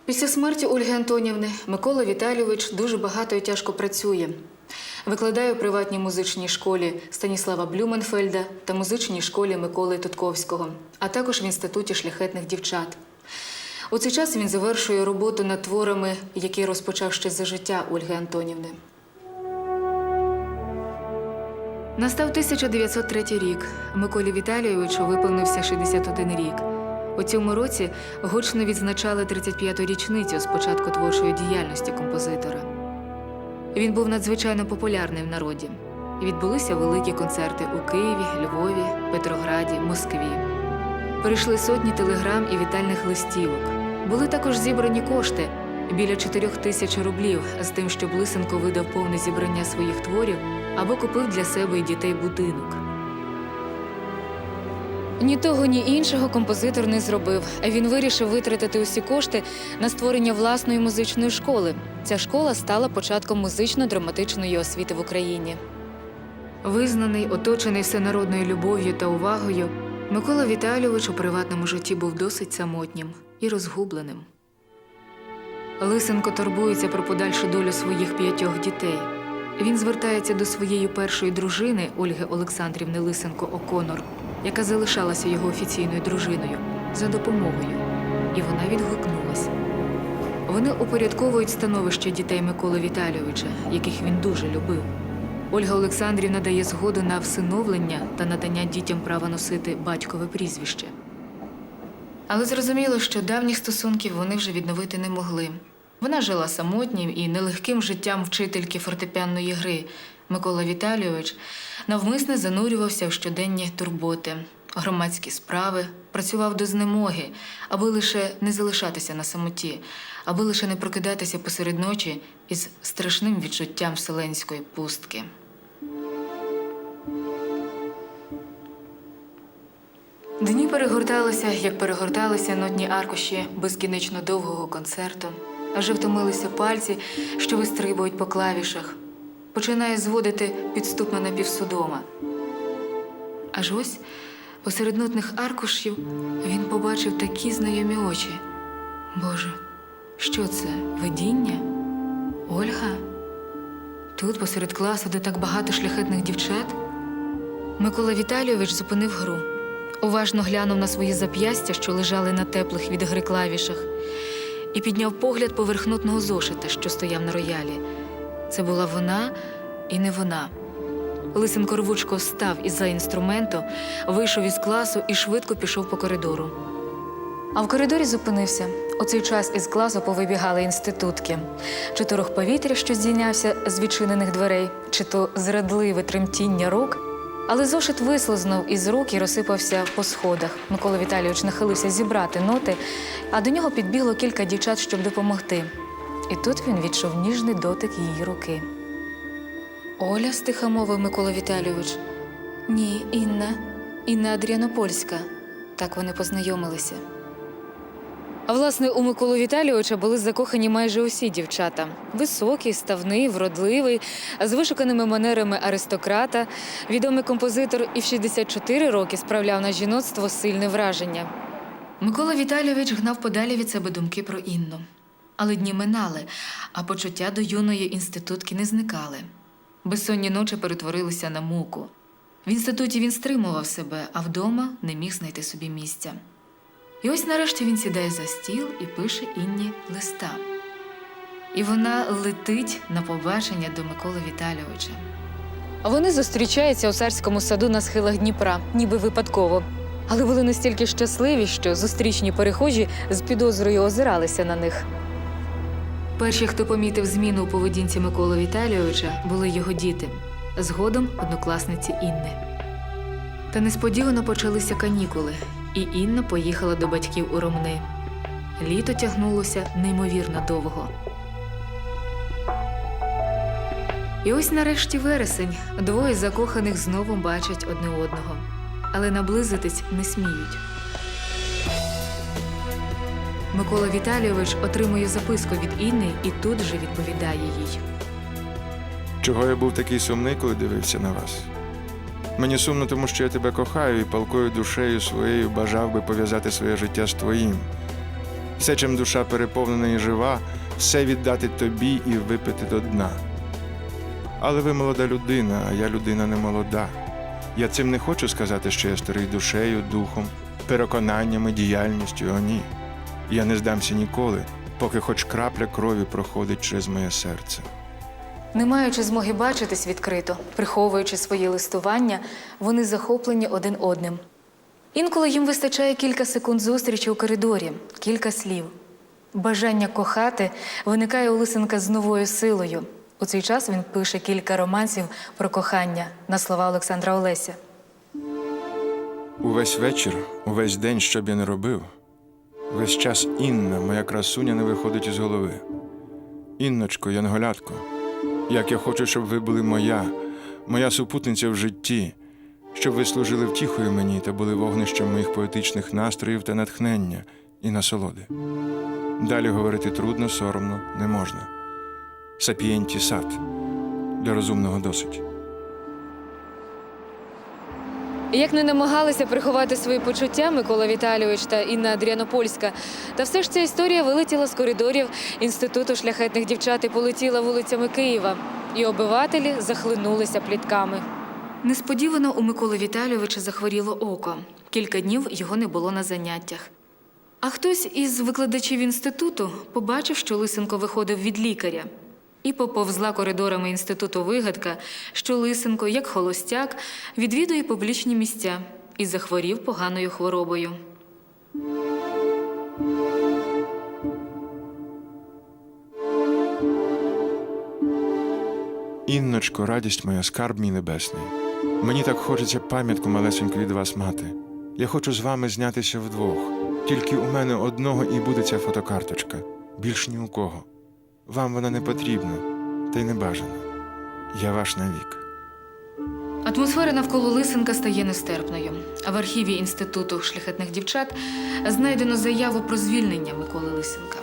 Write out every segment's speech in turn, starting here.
Після смерті Ольги Антонівни Микола Віталійович дуже багато і тяжко працює. Викладає у приватній музичній школі Станіслава Блюменфельда та музичній школі Миколи Тутковського, а також в Інституті шляхетних дівчат. У цей час він завершує роботу над творами, які розпочав ще за життя Ольги Антонівни. Настав 1903 рік. Миколі Віталійовичу виповнився 61 рік. У цьому році гучно відзначали 35-ту річницю з початку творчої діяльності композитора. Він був надзвичайно популярний в народі. Відбулися великі концерти у Києві, Львові, Петрограді, Москві. Перейшли сотні телеграм і вітальних листівок. Були також зібрані кошти – біля 4 тисяч рублів, з тим, щоб Лисенко видав повне зібрання своїх творів або купив для себе і дітей будинок. Ні того, ні іншого композитор не зробив. Він вирішив витратити усі кошти на створення власної музичної школи. Ця школа стала початком музично-драматичної освіти в Україні. Визнаний, оточений всенародною любов'ю та увагою, Микола Віталійович у приватному житті був досить самотнім і розгубленим. Лисенко турбується про подальшу долю своїх 5 дітей. Він звертається до своєї першої дружини Ольги Олександрівни Лисенко-Оконор, яка залишалася його офіційною дружиною, за допомогою. І вона відгукнулась. Вони упорядковують становище дітей Миколи Віталійовича, яких він дуже любив. Ольга Олександрівна дає згоду на всиновлення та надання дітям права носити батькове прізвище. Але зрозуміло, що давніх стосунків вони вже відновити не могли. Вона жила самотнім і нелегким життям вчительки фортепіанної гри. Микола Віталійович навмисне занурювався в щоденні турботи, громадські справи, працював до знемоги, аби лише не залишатися на самоті, аби лише не прокидатися посеред ночі із страшним відчуттям вселенської пустки. Дні перегорталися, як перегорталися нотні аркуші безкінечно довгого концерту. Аж втомилися пальці, що вистрибують по клавішах. Починає зводити підступно напівсудома. Аж ось посеред нотних аркушів він побачив такі знайомі очі. Боже, що це, видіння? Ольга? Тут, посеред класу, де так багато шляхетних дівчат? Микола Віталійович зупинив гру. Уважно глянув на свої зап'ястя, що лежали на теплих від гри клавішах, і підняв погляд поверх нотного зошита, що стояв на роялі. Це була вона і не вона. Лисенко рвучко встав із-за інструменту, вийшов із класу і швидко пішов по коридору. А в коридорі зупинився. У цей час із класу повибігали інститутки. Чи то рух повітря, що здійнявся з відчинених дверей, чи то зрадливе тремтіння рук. Але зошит вислизнув із рук і розсипався по сходах. Микола Віталійович нахилився зібрати ноти, а до нього підбігло кілька дівчат, щоб допомогти. І тут він відчув ніжний дотик її руки. «Оля?» – стиха мовив Микола Віталійович. «Ні, Інна. Інна Адріанопольська». Так вони познайомилися. А власне, у Миколу Віталійовича були закохані майже усі дівчата. Високий, ставний, вродливий, з вишуканими манерами аристократа. Відомий композитор і в 64 роки справляв на жіноцтво сильне враження. Микола Віталійович гнав подалі від себе думки про Інну. Але дні минали, а почуття до юної інститутки не зникали. Безсонні ночі перетворилися на муку. В інституті він стримував себе, а вдома не міг знайти собі місця. І ось нарешті він сідає за стіл і пише Інні листа. І вона летить на побачення до Миколи Віталійовича. Вони зустрічаються у царському саду на схилах Дніпра, ніби випадково. Але були настільки щасливі, що зустрічні перехожі з підозрою озиралися на них. Перші, хто помітив зміну у поведінці Миколи Віталійовича, були його діти. Згодом однокласниці Інни. Та несподівано почалися канікули, і Інна поїхала до батьків у Ромни. Літо тягнулося неймовірно довго. І ось нарешті вересень. Двоє закоханих знову бачать одне одного. Але наблизитись не сміють. Микола Віталійович отримує записку від Інни і тут же відповідає їй. Чого я був такий сумний, коли дивився на вас? Мені сумно, тому що я тебе кохаю і палкою душею своєю бажав би пов'язати своє життя з твоїм. Все, чим душа переповнена і жива, все віддати тобі і випити до дна. Але ви молода людина, а я людина не молода. Я цим не хочу сказати, що я старий душею, духом, переконаннями, діяльністю, о ні. Я не здамся ніколи, поки хоч крапля крові проходить через моє серце. Не маючи змоги бачитись відкрито, приховуючи свої листування, вони захоплені один одним. Інколи їм вистачає кілька секунд зустрічі у коридорі, кілька слів. Бажання кохати виникає у Лисенка з новою силою. У цей час він пише кілька романсів про кохання на слова Олександра Олеся. Увесь вечір, увесь день, що б я не робив, весь час Інна, моя красуня, не виходить із голови. Інночко, янголятко, як я хочу, щоб ви були моя супутниця в житті, щоб ви служили втіхою мені та були вогнищем моїх поетичних настроїв та натхнення і насолоди. Далі говорити трудно, соромно, не можна. Сапієнті сад. Для розумного досить. Як не намагалися приховати свої почуття Микола Віталійович та Інна Адріанопольська, та все ж ця історія вилетіла з коридорів Інституту шляхетних дівчат і полетіла вулицями Києва. І обивателі захлинулися плітками. Несподівано у Миколи Віталійовича захворіло око. Кілька днів його не було на заняттях. А хтось із викладачів інституту побачив, що Лисенко виходив від лікаря. І поповзла коридорами інституту вигадка, що Лисенко, як холостяк, відвідує публічні місця і захворів поганою хворобою. Інночко, радість моя, скарб мій небесний. Мені так хочеться пам'ятку малесеньку від вас мати. Я хочу з вами знятися вдвох. Тільки у мене одного і буде ця фотокарточка. Більш ні у кого. Вам вона не потрібна, та й не бажана. Я ваш навік. Атмосфера навколо Лисенка стає нестерпною. А в архіві Інституту шляхетних дівчат знайдено заяву про звільнення Миколи Лисенка.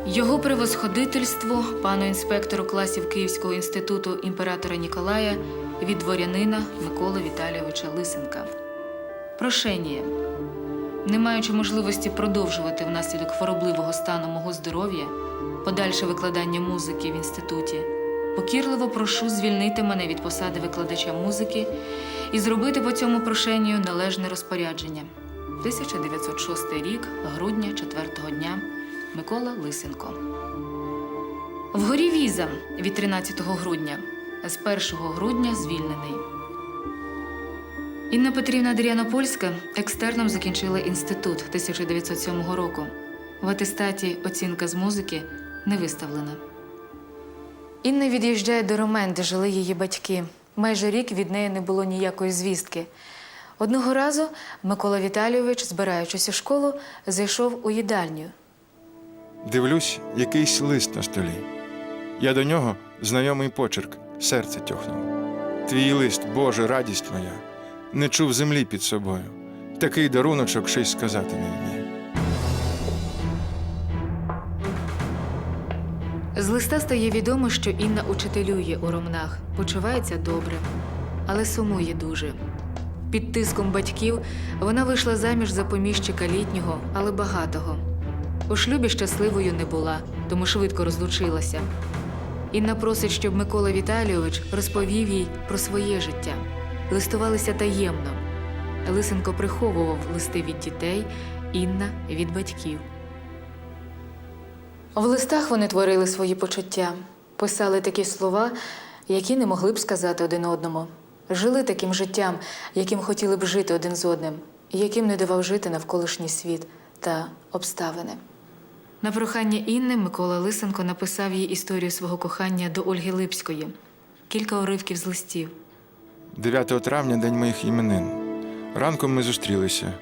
Його превосходительство, пану інспектору класів Київського інституту імператора Ніколая від дворянина Миколи Віталійовича Лисенка. Прошення. Не маючи можливості продовжувати внаслідок хворобливого стану мого здоров'я, подальше викладання музики в інституті, покірливо прошу звільнити мене від посади викладача музики і зробити по цьому прошенню належне розпорядження. 1906 рік, грудня, 4-го дня, Микола Лисенко. Вгорі віза від 13 грудня, з 1 грудня звільнений. Інна Петрівна Адріанопольська екстерном закінчила інститут 1907 року. В атестаті оцінка з музики не виставлена. Інна від'їжджає до Ромен, де жили її батьки. Майже рік від неї не було ніякої звістки. Одного разу Микола Віталійович, збираючись у школу, зайшов у їдальню. Дивлюсь, якийсь лист на столі. Я до нього знайомий почерк, серце тьохнуло. Твій лист, Боже, радість моя, не чув землі під собою. Такий даруночок ще й сказати не вмію. З листа стає відомо, що Інна учителює у Ромнах, почувається добре, але сумує дуже. Під тиском батьків вона вийшла заміж за поміщика літнього, але багатого. У шлюбі щасливою не була, тому швидко розлучилася. Інна просить, щоб Микола Віталійович розповів їй про своє життя. Листувалися таємно. Лисенко приховував листи від дітей, Інна – від батьків. В листах вони творили свої почуття, писали такі слова, які не могли б сказати один одному. Жили таким життям, яким хотіли б жити один з одним, і яким не давав жити навколишній світ та обставини. На прохання Інни Микола Лисенко написав їй історію свого кохання до Ольги Липської. Кілька уривків з листів. 9 травня – день моїх іменин. Ранком ми зустрілися.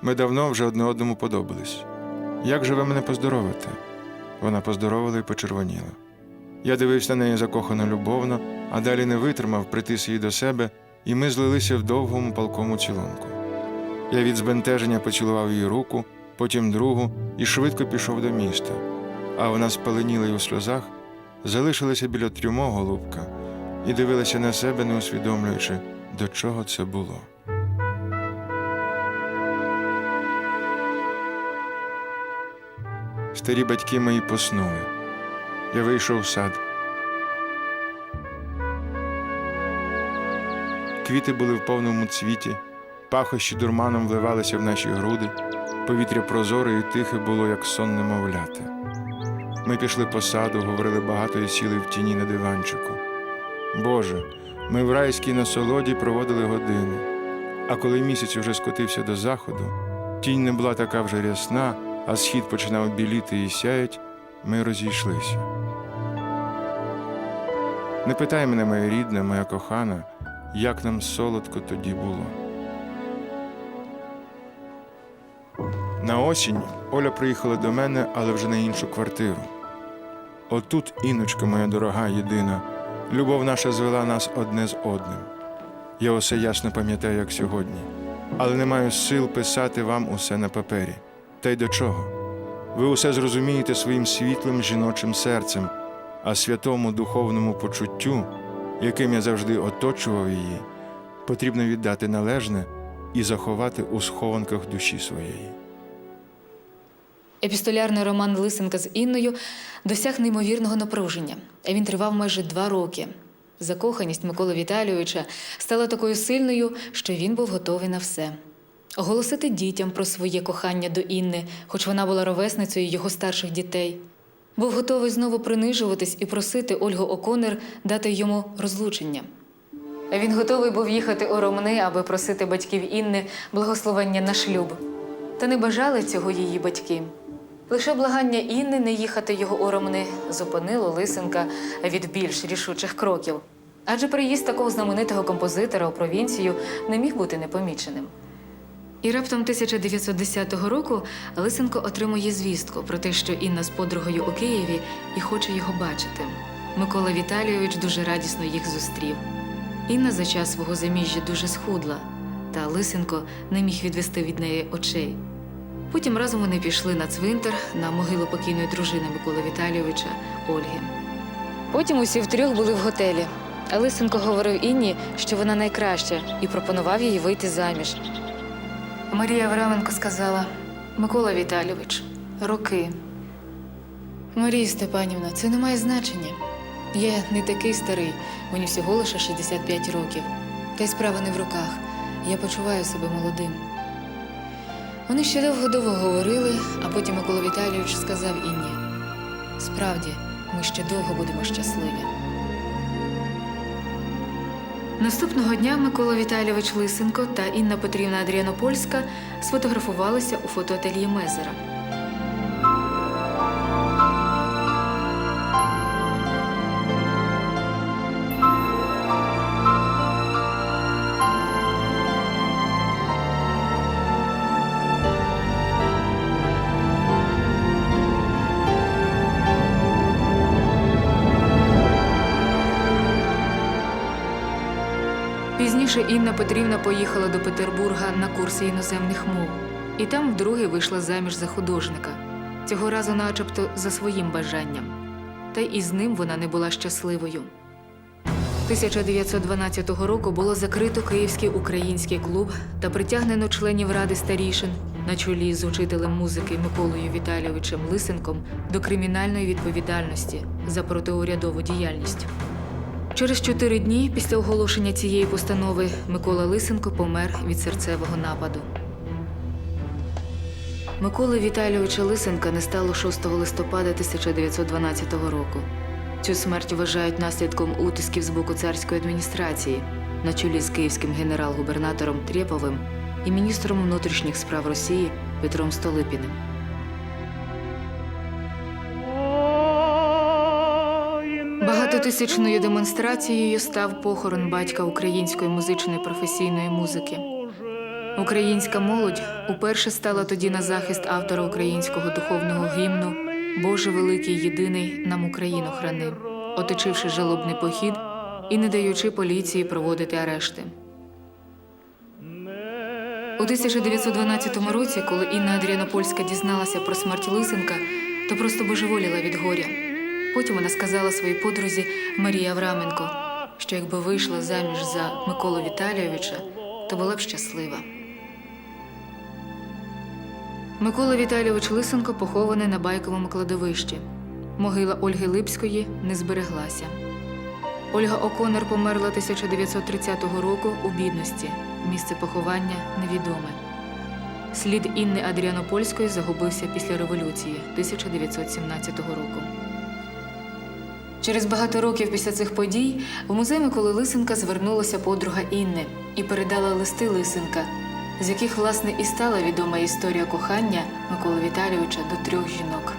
Ми давно вже одне одному подобались. Як же ви мене поздоровите? Вона поздоровила і почервоніла. Я дивився на неї закохано любовно, а далі не витримав, притис її до себе, і ми злилися в довгому палкому цілунку. Я від збентеження поцілував її руку, потім другу і швидко пішов до міста. А вона спаленіла й у сльозах, залишилася біля трюмо, голубка, і дивилася на себе, не усвідомлюючи, до чого це було. Старі батьки мої поснули. Я вийшов в сад. Квіти були в повному цвіті, пахощі дурманом вливалися в наші груди, повітря прозоре і тихе було, як сон немовляти. Ми пішли по саду, говорили багато і сіли в тіні на диванчику. Боже, ми в райській насолоді проводили години, а коли місяць уже скотився до заходу, тінь не була така вже рясна, а схід починав біліти і сяять, ми розійшлися. Не питай мене, моя рідна, моя кохана, як нам солодко тоді було. На осінь Оля приїхала до мене, але вже на іншу квартиру. Отут, Інночка моя дорога, єдина, любов наша звела нас одне з одним. Я усе ясно пам'ятаю, як сьогодні, але не маю сил писати вам усе на папері. Та й до чого? Ви усе зрозумієте своїм світлим жіночим серцем, а святому духовному почуттю, яким я завжди оточував її, потрібно віддати належне і заховати у схованках душі своєї. Епістолярний роман Лисенка з Інною досяг неймовірного напруження. Він тривав майже 2 роки. Закоханість Миколи Віталійовича стала такою сильною, що він був готовий на все. Оголосити дітям про своє кохання до Інни, хоч вона була ровесницею його старших дітей. Був готовий знову принижуватись і просити Ольгу Оконер дати йому розлучення. Він готовий був їхати у Ромни, аби просити батьків Інни благословення на шлюб. Та не бажали цього її батьки. Лише благання Інни не їхати його у Ромни зупинило Лисенка від більш рішучих кроків. Адже приїзд такого знаменитого композитора у провінцію не міг бути непоміченим. І раптом 1910 року Лисенко отримує звістку про те, що Інна з подругою у Києві і хоче його бачити. Микола Віталійович дуже радісно їх зустрів. Інна за час свого заміжжя дуже схудла, та Лисенко не міг відвести від неї очей. Потім разом вони пішли на цвинтар, на могилу покійної дружини Миколи Віталійовича Ольги. Потім усі втрьох були в готелі. А Лисенко говорив Інні, що вона найкраща, і пропонував їй вийти заміж. Марія Авраменко сказала: «Микола Віталійович, роки». «Марія Степанівна, це не має значення. Я не такий старий, мені всього лише 65 років. Та й справа не в роках. Я почуваю себе молодим». Вони ще довго-довго говорили, а потім Микола Віталійович сказав Інні: «Справді, ми ще довго будемо щасливі». Наступного дня Микола Віталійович Лисенко та Інна Петрівна Адріанопольська сфотографувалися у фотоательє Мезера. Пізніше Інна Петрівна поїхала до Петербурга на курси іноземних мов. І там вдруге вийшла заміж за художника. Цього разу начебто за своїм бажанням. Та й із ним вона не була щасливою. 1912 року було закрито Київський український клуб та притягнено членів Ради старішин на чолі з учителем музики Миколою Віталійовичем Лисенком до кримінальної відповідальності за протиурядову діяльність. Через 4 дні після оголошення цієї постанови Микола Лисенко помер від серцевого нападу. Миколи Віталійовича Лисенка не стало 6 листопада 1912 року. Цю смерть вважають наслідком утисків з боку царської адміністрації на чолі з київським генерал-губернатором Трєповим і міністром внутрішніх справ Росії Петром Столипіним. Багатотисячною демонстрацією став похорон батька української музичної професійної музики. Українська молодь уперше стала тоді на захист автора українського духовного гімну «Боже великий єдиний нам Україну храни», оточивши жалобний похід і не даючи поліції проводити арешти. У 1912 році, коли Інна Адріанопольська дізналася про смерть Лисенка, то просто божеволіла від горя. Потім вона сказала своїй подрузі Марії Авраменко, що якби вийшла заміж за Миколу Віталійовича, то була б щаслива. Микола Віталійович Лисенко похований на Байковому кладовищі. Могила Ольги Липської не збереглася. Ольга О'Коннор померла 1930 року у бідності. Місце поховання невідоме. Слід Інни Адріанопольської загубився після революції 1917 року. Через багато років після цих подій в музей Миколи Лисенка звернулася подруга Інни і передала листи Лисенка, з яких, власне, і стала відома історія кохання Миколи Віталійовича до 3 жінок.